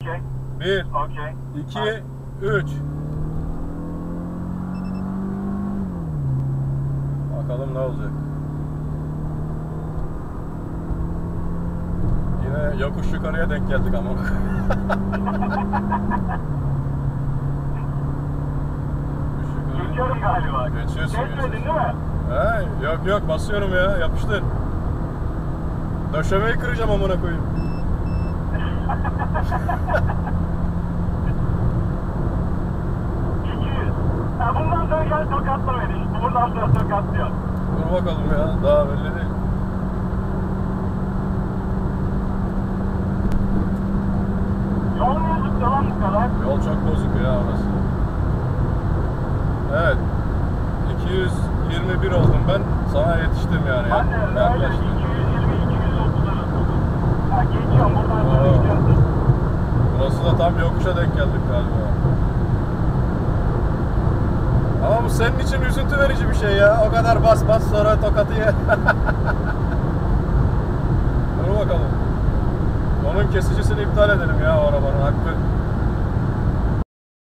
Okay. 1, Okay. 2, 3. Bakalım ne olacak. Yine yokuş yukarıya denk geldik ama. Geçiyorum galiba. Geçiyorsun. Geçmedin değil mi? He, yok basıyorum ya, yapıştır. Döşemeyi kıracağım amına koyayım. Bundan sonra gel tokatla beni. Buradan sonra tokatlıyor. Dur bakalım ya, daha belli değil. Yol mu yazık lan bu kadar? Yol çok bozuk ya orası. Evet. 221 oldum ben. Sana yetiştim yani. Ben de öyle Yaklaştım. 220-230 arası. Ha geçiyorum buradan sonra gidiyorsun. Burası da tam yokuşa denk geldik galiba. Ama bu senin için üzüntü verici bir şey ya. O kadar bas sonra tokatı ye. Dur bakalım. Onun kesicisini iptal edelim ya o arabanın hakkı.